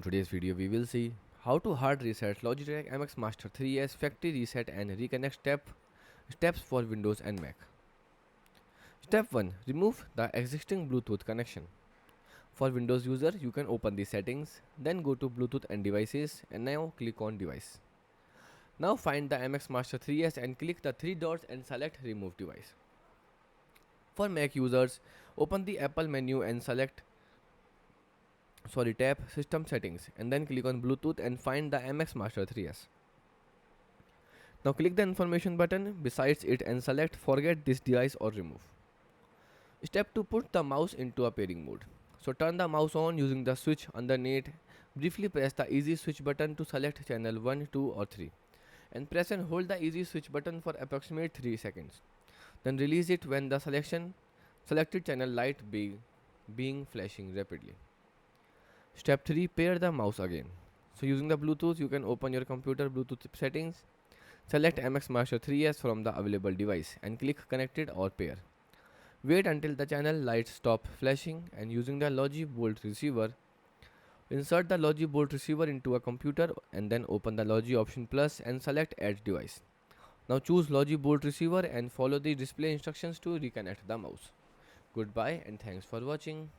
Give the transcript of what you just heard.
In today's video, we will see how to hard reset Logitech MX Master 3S factory reset and reconnect steps for Windows and Mac. Step 1. Remove the existing Bluetooth connection. For Windows user, you can open the settings, then go to Bluetooth and devices, and now click on device. Now find the MX Master 3S and click the three dots and select remove device. For Mac users, open the Apple menu and tap system settings and then click on Bluetooth and find the MX Master 3S. Now click the information button besides it and select forget this device or remove. Step 2. Put the mouse into a pairing mode. So turn the mouse on using the switch underneath. Briefly press the easy switch button to select channel 1, 2 or 3 and press and hold the easy switch button for approximate 3 seconds. Then release it when the selected channel light being flashing rapidly. Step 3. Pair the mouse again. So using the Bluetooth, you can open your computer Bluetooth settings, select MX Master 3S from the available device and click connected or pair. Wait until the channel lights stop flashing and using the Logi Bolt receiver, insert the Logi Bolt receiver into a computer and then open the Logi option plus and select add device. Now choose Logi Bolt receiver and follow the display instructions to reconnect the mouse. Goodbye and thanks for watching.